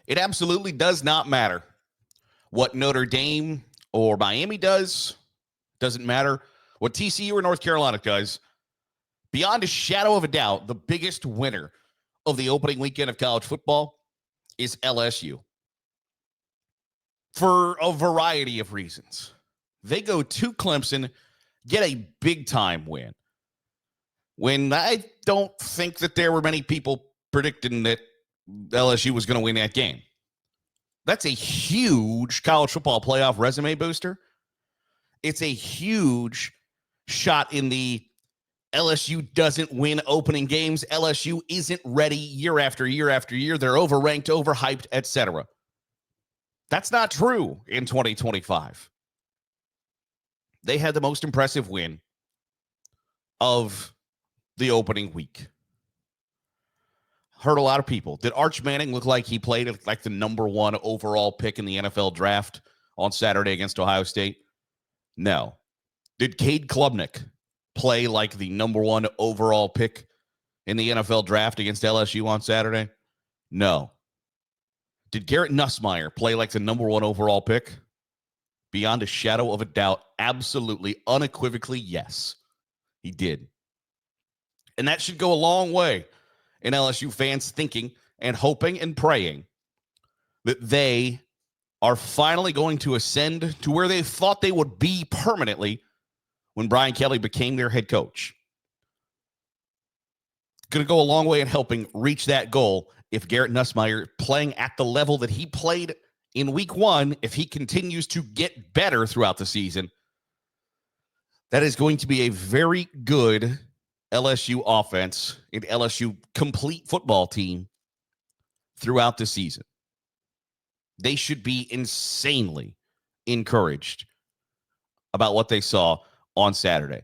It absolutely does not matter what Notre Dame or Miami does. Doesn't matter what TCU or North Carolina does. Beyond a shadow of a doubt, the biggest winner of the opening weekend of college football is LSU. For a variety of reasons. They go to Clemson, get a big-time win. When I don't think that there were many people predicting that LSU was going to win that game. That's a huge college football playoff resume booster. It's a huge shot in the LSU doesn't win opening games. LSU isn't ready year after year after year. They're overranked, overhyped, etc. That's not true in 2025. They had the most impressive win of the opening week. Heard a lot of people. Did Arch Manning look like he played like the number one overall pick in the NFL draft on Saturday against Ohio State? No. Did Cade Klubnik play like the number one overall pick in the NFL draft against LSU on Saturday? No. Did Garrett Nussmeier play like the number one overall pick? Beyond a shadow of a doubt, absolutely, unequivocally, yes, he did. And that should go a long way in LSU fans thinking and hoping and praying that they are finally going to ascend to where they thought they would be permanently when Brian Kelly became their head coach. Going to go a long way in helping reach that goal if Garrett Nussmeier playing at the level that he played in week one, if he continues to get better throughout the season, that is going to be a very good LSU offense and LSU complete football team throughout the season. They should be insanely encouraged about what they saw on Saturday.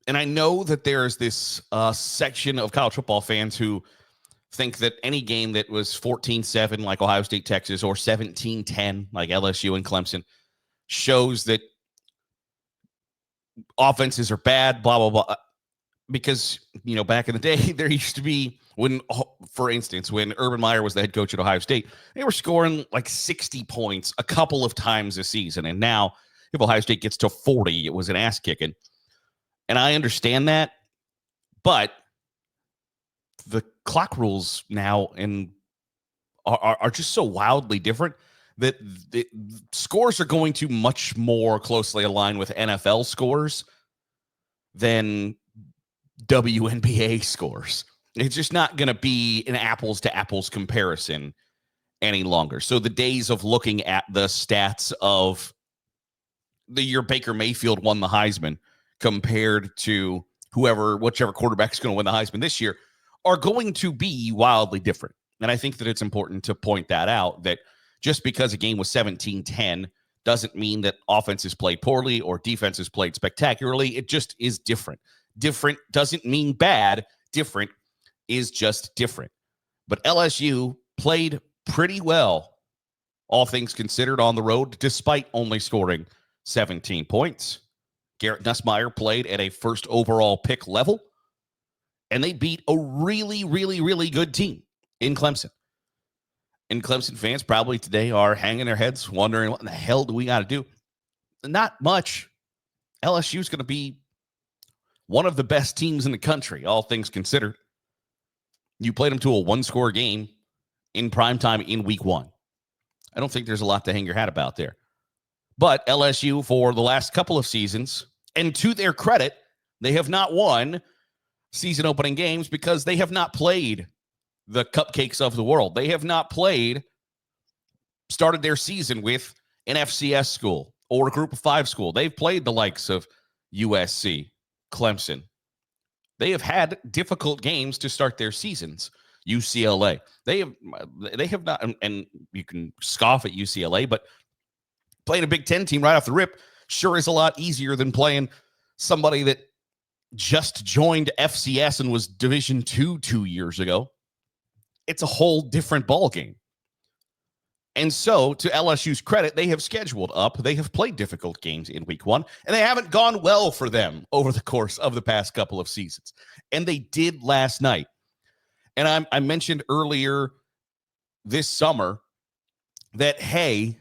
And I know that there's this section of college football fans who think that any game that was 14-7 like Ohio State, Texas, or 17-10 like LSU and Clemson shows that offenses are bad, blah, blah, blah. Because, you know, back in the day, there used to be when, for instance, when Urban Meyer was the head coach at Ohio State, they were scoring like 60 points a couple of times a season. And now if Ohio State gets to 40, it was an ass kicking. And I understand that, but the clock rules now are just so wildly different that the scores are going to much more closely align with NFL scores than WNBA scores. It's just not going to be an apples to apples comparison any longer. So the days of looking at the stats of the year Baker Mayfield won the Heisman compared to whichever quarterback's going to win the Heisman this year are going to be wildly different. And I think that it's important to point that out, that just because a game was 17-10 doesn't mean that offenses played poorly or defenses played spectacularly. It just is different. Different doesn't mean bad. Different is just different. But LSU played pretty well, all things considered, on the road, despite only scoring 17 points. Garrett Nussmeier played at a first overall pick level, and they beat a really, really, really good team in Clemson. And Clemson fans probably today are hanging their heads, wondering what in the hell do we got to do? Not much. LSU is going to be one of the best teams in the country, all things considered. You played them to a one-score game in primetime in week one. I don't think there's a lot to hang your hat about there. But LSU, for the last couple of seasons, and to their credit, they have not won season opening games because they have not played the cupcakes of the world. They have not started their season with an FCS school or a group of five school. They've played the likes of USC, Clemson. They have had difficult games to start their seasons. UCLA. They have not, and you can scoff at UCLA, but playing a Big Ten team right off the rip sure is a lot easier than playing somebody that just joined FCS and was Division II 2 years ago. It's a whole different ballgame. And so, to LSU's credit, they have scheduled up. They have played difficult games in week one, and they haven't gone well for them over the course of the past couple of seasons. And they did last night. And I mentioned earlier this summer that, hey,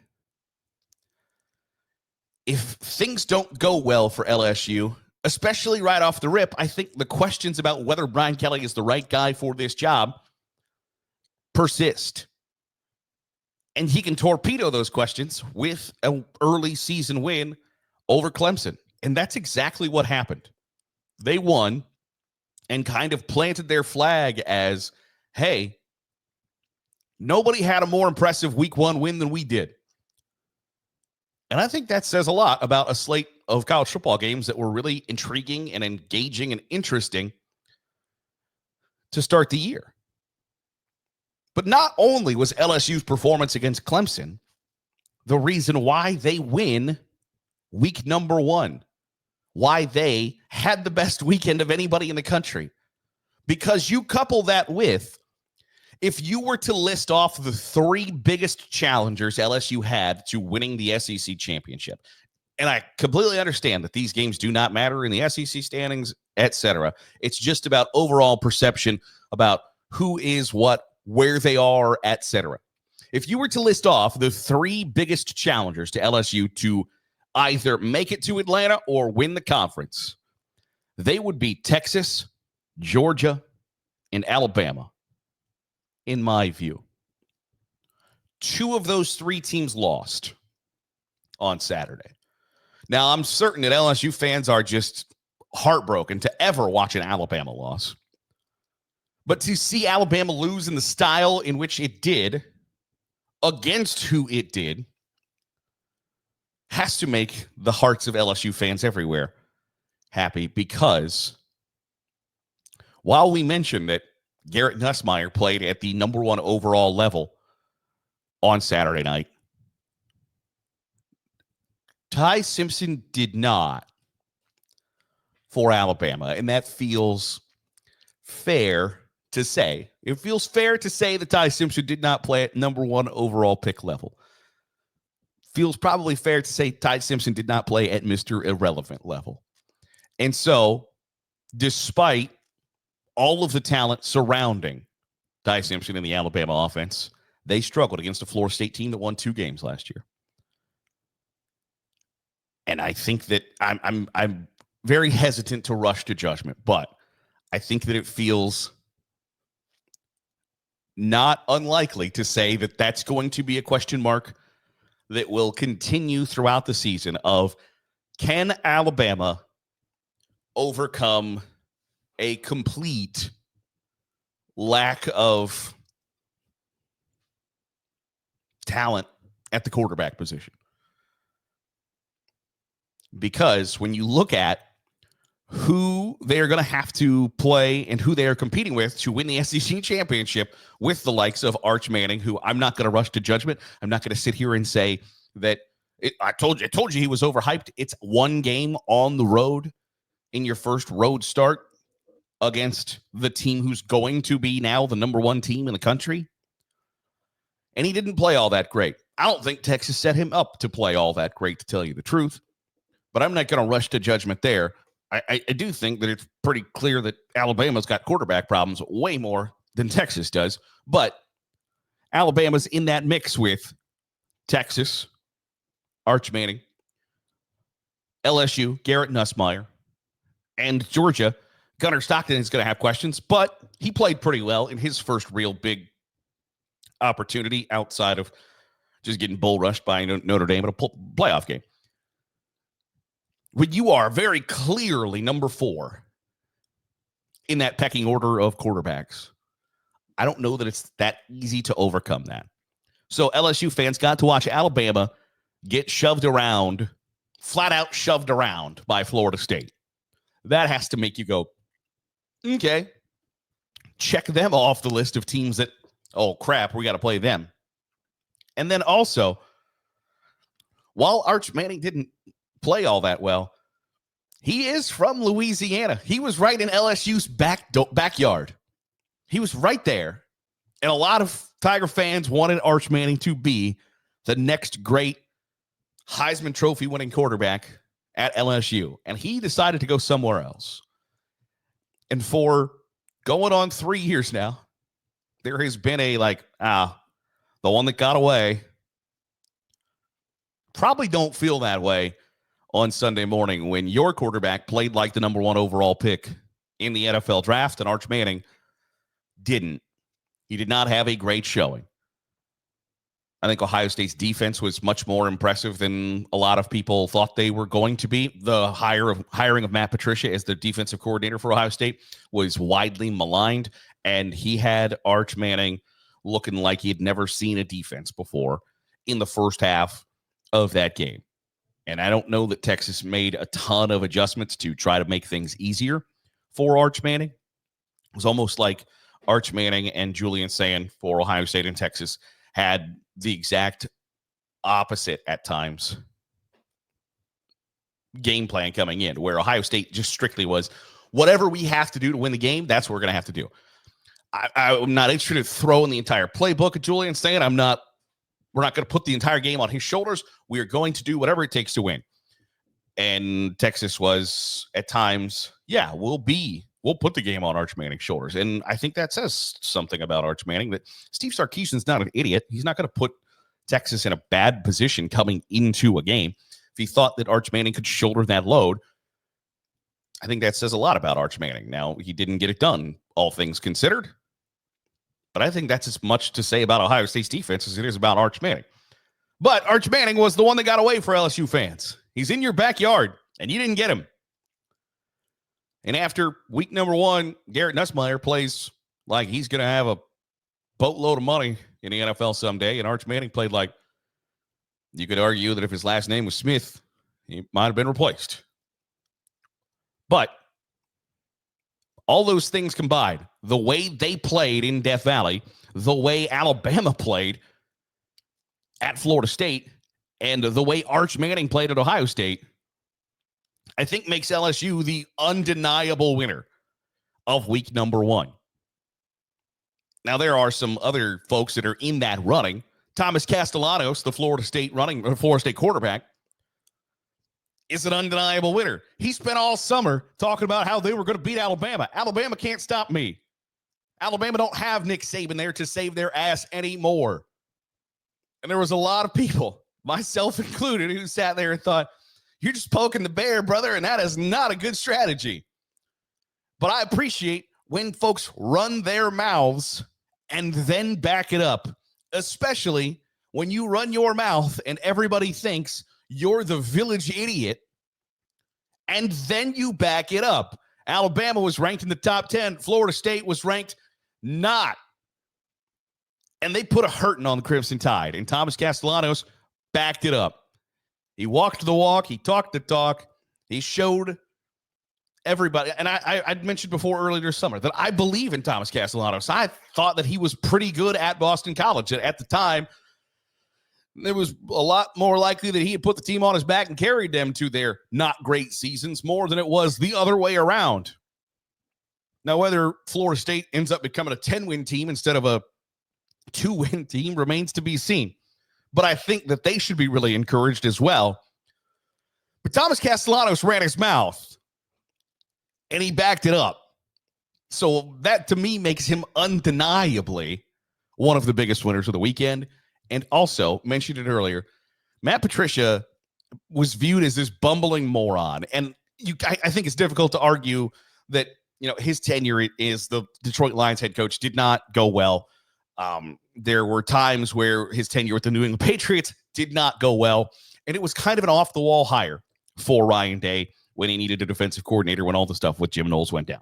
if things don't go well for LSU, especially right off the rip, I think the questions about whether Brian Kelly is the right guy for this job persist. And he can torpedo those questions with an early season win over Clemson. And that's exactly what happened. They won and kind of planted their flag as, hey, nobody had a more impressive week one win than we did. And I think that says a lot about a slate of college football games that were really intriguing and engaging and interesting to start the year. But not only was LSU's performance against Clemson the reason why they win week number one, why they had the best weekend of anybody in the country, because you couple that with, if you were to list off the three biggest challengers LSU had to winning the SEC championship, and I completely understand that these games do not matter in the SEC standings, etc. It's just about overall perception about who is what, where they are, etc. If you were to list off the three biggest challengers to LSU to either make it to Atlanta or win the conference, they would be Texas, Georgia, and Alabama, in my view. Two of those three teams lost on Saturday. Now, I'm certain that LSU fans are just heartbroken to ever watch an Alabama loss. But to see Alabama lose in the style in which it did, against who it did, has to make the hearts of LSU fans everywhere happy, because while we mentioned that Garrett Nussmeier played at the number one overall level on Saturday night, Ty Simpson did not for Alabama, and that feels fair to say. It feels fair to say that Ty Simpson did not play at number one overall pick level. Feels probably fair to say Ty Simpson did not play at Mr. Irrelevant level. And so, despite all of the talent surrounding Ty Simpson in the Alabama offense, they struggled against a Florida State team that won 2 games last year. And I think that I'm very hesitant to rush to judgment, but I think that it feels not unlikely to say that that's going to be a question mark that will continue throughout the season of, can Alabama overcome a complete lack of talent at the quarterback position? Because when you look at who they're going to have to play and who they are competing with to win the SEC championship, with the likes of Arch Manning, who I'm not going to rush to judgment. I'm not going to sit here and say that I told you he was overhyped. It's one game on the road in your first road start against the team who's going to be now the number one team in the country. And he didn't play all that great. I don't think Texas set him up to play all that great, to tell you the truth. But I'm not going to rush to judgment there. I do think that it's pretty clear that Alabama's got quarterback problems way more than Texas does. But Alabama's in that mix with Texas, Arch Manning, LSU, Garrett Nussmeier, and Georgia. Gunnar Stockton is going to have questions, but he played pretty well in his first real big opportunity outside of just getting bull rushed by Notre Dame at a playoff game. When you are very clearly number 4 in that pecking order of quarterbacks, I don't know that it's that easy to overcome that. So LSU fans got to watch Alabama get shoved around, flat out shoved around by Florida State. That has to make you go, okay, check them off the list of teams that, oh crap, we got to play them. And then also, while Arch Manning didn't play all that well, he is from Louisiana. He was right in LSU's backyard. He was right there. And a lot of Tiger fans wanted Arch Manning to be the next great Heisman Trophy winning quarterback at LSU. And he decided to go somewhere else. And for going on 3 years now, there has been a the one that got away, probably don't feel that way on Sunday morning when your quarterback played like the number 1 overall pick in the NFL draft, and Arch Manning didn't. He did not have a great showing. I think Ohio State's defense was much more impressive than a lot of people thought they were going to be. The hiring of Matt Patricia as the defensive coordinator for Ohio State was widely maligned, and he had Arch Manning looking like he had never seen a defense before in the first half of that game. And I don't know that Texas made a ton of adjustments to try to make things easier for Arch Manning. It was almost like Arch Manning and Julian Sayin for Ohio State and Texas had the exact opposite at times game plan coming in, where Ohio State just strictly was whatever we have to do to win the game, that's what we're going to have to do. I'm not interested in throwing the entire playbook at Julian Sayin. We're not going to put the entire game on his shoulders. We are going to do whatever it takes to win. And Texas was at times, we'll put the game on Arch Manning's shoulders. And I think that says something about Arch Manning, that Steve Sarkisian's not an idiot. He's not going to put Texas in a bad position coming into a game. If he thought that Arch Manning could shoulder that load, I think that says a lot about Arch Manning. Now, he didn't get it done, all things considered. But I think that's as much to say about Ohio State's defense as it is about Arch Manning. But Arch Manning was the one that got away for LSU fans. He's in your backyard, and you didn't get him. And after week number 1, Garrett Nussmeier plays like he's going to have a boatload of money in the NFL someday, and Arch Manning played like you could argue that if his last name was Smith, he might have been replaced. But all those things combined, the way they played in Death Valley, the way Alabama played at Florida State, and the way Arch Manning played at Ohio State, I think makes LSU the undeniable winner of week number 1. Now, there are some other folks that are in that running. Thomas Castellanos, the Florida State quarterback, is an undeniable winner. He spent all summer talking about how they were going to beat Alabama. Alabama can't stop me. Alabama don't have Nick Saban there to save their ass anymore. And there was a lot of people, myself included, who sat there and thought, you're just poking the bear, brother, and that is not a good strategy. But I appreciate when folks run their mouths and then back it up, especially when you run your mouth and everybody thinks you're the village idiot, and then you back it up. Alabama was ranked in the top 10. Florida State was ranked not. And they put a hurting on the Crimson Tide, and Thomas Castellanos backed it up. He walked the walk. He talked the talk. He showed everybody. And I mentioned before earlier this summer that I believe in Thomas Castellanos. I thought that he was pretty good at Boston College. At the time, it was a lot more likely that he had put the team on his back and carried them to their not great seasons more than it was the other way around. Now, whether Florida State ends up becoming a 10-win team instead of a 2-win team remains to be seen. But I think that they should be really encouraged as well. But Thomas Castellanos ran his mouth, and he backed it up. So that, to me, makes him undeniably one of the biggest winners of the weekend. And also, mentioned it earlier, Matt Patricia was viewed as this bumbling moron. And I think it's difficult to argue that, his tenure as the Detroit Lions head coach did not go well. There were times where his tenure with the New England Patriots did not go well. And it was kind of an off-the-wall hire for Ryan Day when he needed a defensive coordinator when all the stuff with Jim Knowles went down.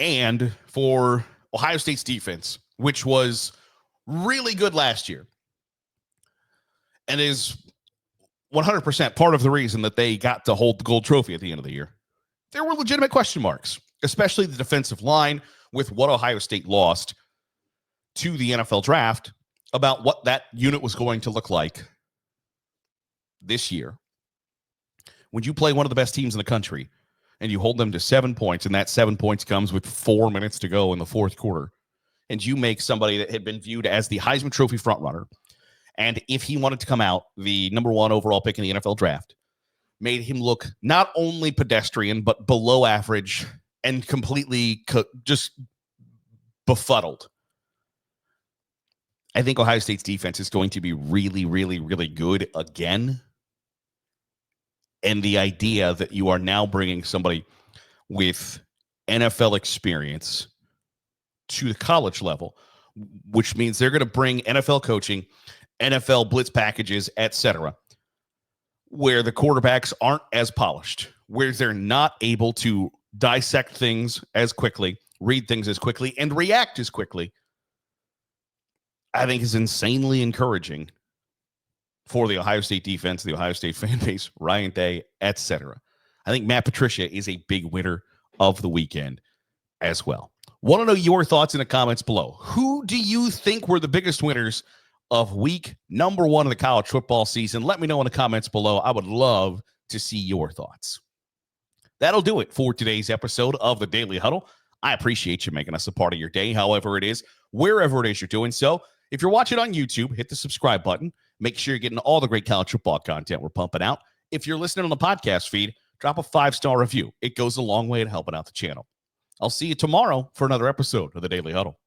And for Ohio State's defense, which was really good last year and is 100% part of the reason that they got to hold the gold trophy at the end of the year, there were legitimate question marks, especially the defensive line with what Ohio State lost to the NFL draft about what that unit was going to look like this year. When you play one of the best teams in the country and you hold them to 7 points, and that 7 points comes with 4 minutes to go in the fourth quarter, and you make somebody that had been viewed as the Heisman Trophy frontrunner, and if he wanted to come out the number 1 overall pick in the NFL draft, made him look not only pedestrian, but below average and completely just befuddled. I think Ohio State's defense is going to be really, really, really good again. And the idea that you are now bringing somebody with NFL experience to the college level, which means they're going to bring NFL coaching, NFL blitz packages, etc., where the quarterbacks aren't as polished, where they're not able to dissect things as quickly, read things as quickly, and react as quickly, I think is insanely encouraging for the Ohio State defense, the Ohio State fan base, Ryan Day, etc. I think Matt Patricia is a big winner of the weekend as well. Want to know your thoughts in the comments below. Who do you think were the biggest winners of week number 1 of the college football season? Let me know in the comments below. I would love to see your thoughts. That'll do it for today's episode of the Daily Huddle. I appreciate you making us a part of your day, however it is, wherever it is you're doing so. If you're watching on YouTube, hit the subscribe button. Make sure you're getting all the great college football content we're pumping out. If you're listening on the podcast feed, drop a 5-star review. It goes a long way to helping out the channel. I'll see you tomorrow for another episode of the Daily Huddle.